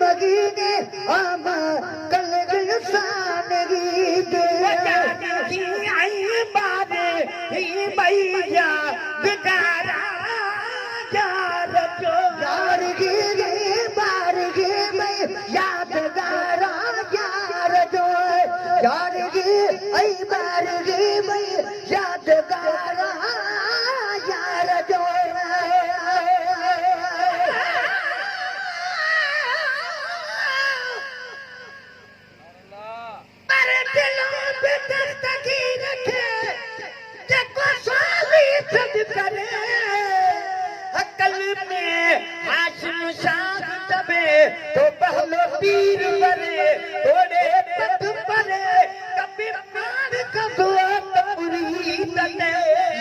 मगीने आम कल सानगी दे आई बारे ही मैया बेचारा यार जो यारगी गे बारगी मैं यादगारा यार जो यारगी आई बारगी मैं यादगारा यार जो करे अकल में हाशिम शाह दबे तो पहलो पीर बरे थोड़े पथ परे कभी मार कबो तपुरी तने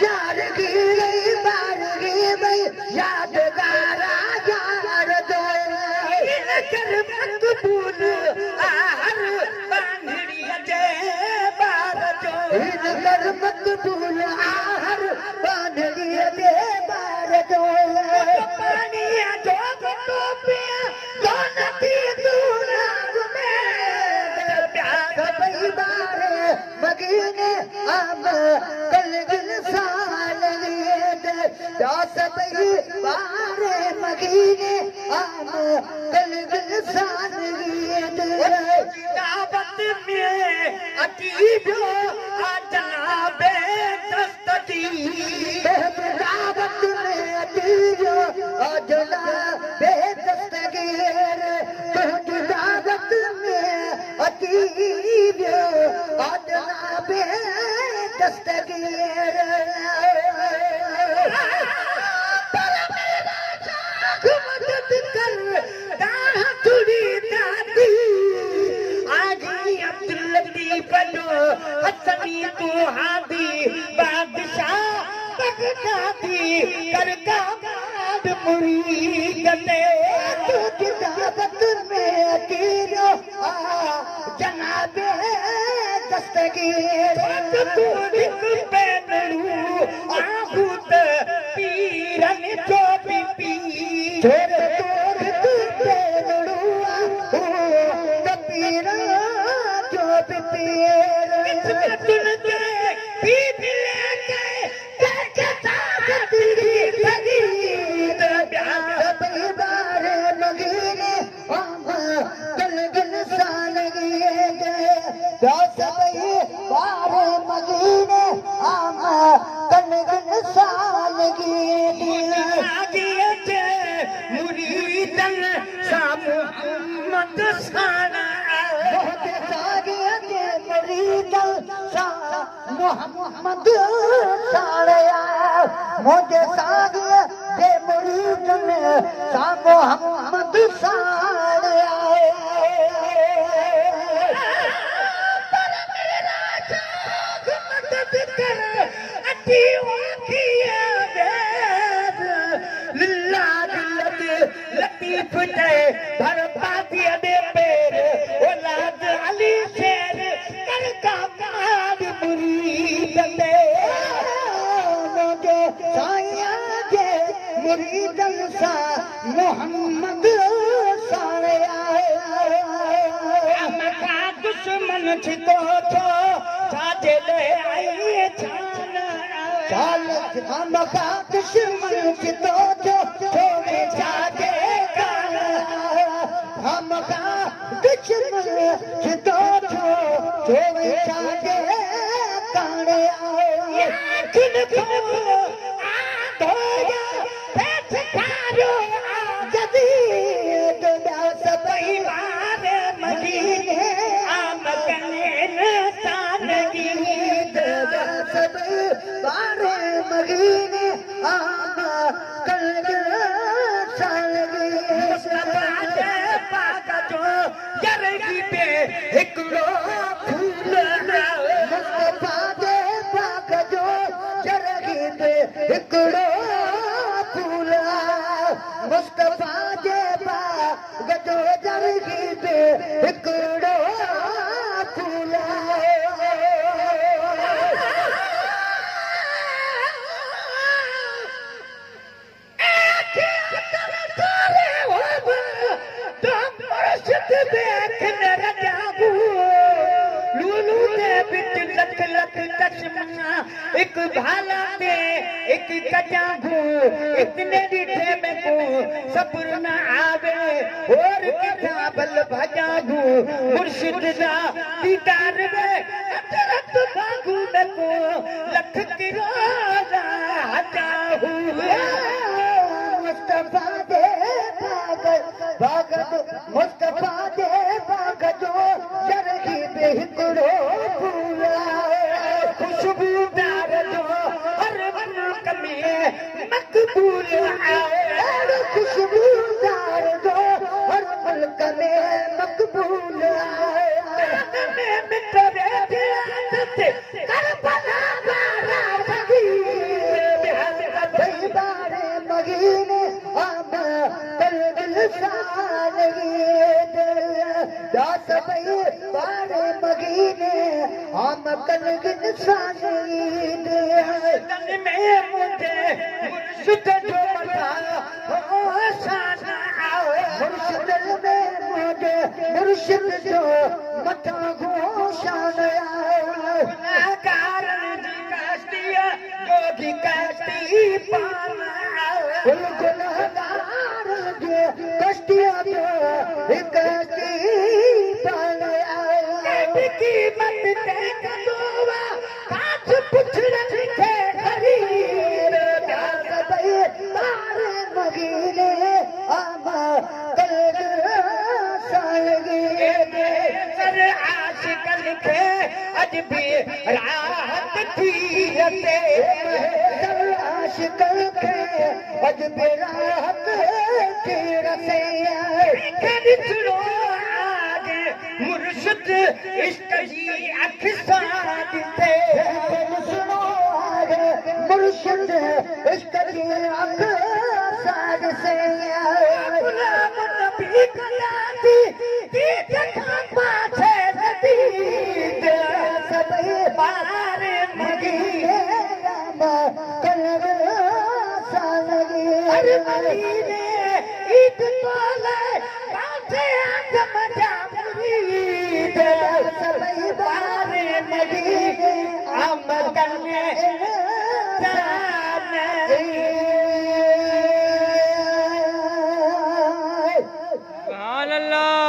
यार गिरे बार गे मैं यादगारा यार दो कर मकबूल हर बांधड़ी जे बार जो कर मकबूल आहर बांधड़ी दे बार दो पानी जो तो पिया दोनती दूना में प्यार कई बार मगीने आम कल साल दे प्यास पई बार मगीने आम कल साल दे दावत में अतीबो आ जनाबे दस्तती दावत में अतीबो आ जनाबे दस्तगीर दावत में अतीबो आ जनाबे दस्तगीर मदद कर दाढ़ तुड़ी दादी आजी अब्दुल लतीफ जो हसनी तू हादी बादशाह बगदादी करका बाद मुरीद ने दावत में अतीबो आ जनाबे दस्तगीर आहूत पीरन जो पी छोड़ तोड़ तुझे लड़ुआ हो कबीरा जो पीर सुन के पीप लेके देख साथ तेरी लगी कई बार मगीने हम कल साल गए कई बार मगीने हम कल साल गए मुरीदन सा मोहम्मद साना मोहम्मद साड़या मुझे सागिया दे मुरीदन सा मोहम्मद साड़या लतीफ भर पाती दे पेर औलाद अली शेर कर का बाद मुरीद दे मुझे साया दे मुरीदन सा मोहम्मद साड़या मका दुश्मन छितो छो छाजे ले आई छाना चाल मका दुश्मन छितो छो छोड़े छाजे हमका दुश्मन छितो छो छोड़े छाजे काने आखिर को आ धोया पेट खारो जदीद दास सबई मारे मदीने आम कने सानगी सब बारे मगीने आम कल साल पाक जो जरगी पे हिकड़ो फूल मुस्तफा दे पाक जो जरगी पे हिकड़ो फूल मुस्तफा दे पाक जो जरगी पे हिकड़ो फूल देख न रजागू लूलू दे बिच लख लख चश्मा एक भाला ते एक कजागू इतने डिठे में को सब्र न आवे और किथा बल भजागू मुर्शिद दा दीदार में रत भागू में को लख किराना हजाहू मुस्तफा दे भागत मुस्तफा दे भागजो जरगी पे हिकड़ो फूल खुशबूदार जो हर मुल्क में मकबूल आए खुशबूदार जो हर मुल्क में मकबूल में मिटरे दिलाते करबला बारा भई बारे मगीने हम कल दिल सालगी दास भई बारे मगीने हम कल दिल सालगी तन में मुझे मुर्शिद जो मता हो शाना आए मुर्शिद में मुझे मुर्शिद जो मथा घोषण कारण जी कास्तिया जो की कास्ती पाना गुलगार जे कष्टिया कष्टी की मत देख दोवा काछ पुछड़न के खरीद तारे मगीने आमा कल सालगी सर आशिकन के अज भी राहत थी रते सर आशिकन के अज भी राहत थी रते सुनो आज मुर्शिद इश्क जी अख साथ थे सुनो आज मुर्शिद इश्क जी अख साथ से गुलाम नबी कलाती दीद खां पाछे नदी सबई बारे मगीने रामा कल सालगी अरे मदीने ईद तोले कांठे आजम जामुरीद सबई बारे मदीने आमद करने जाने सुभान अल्लाह।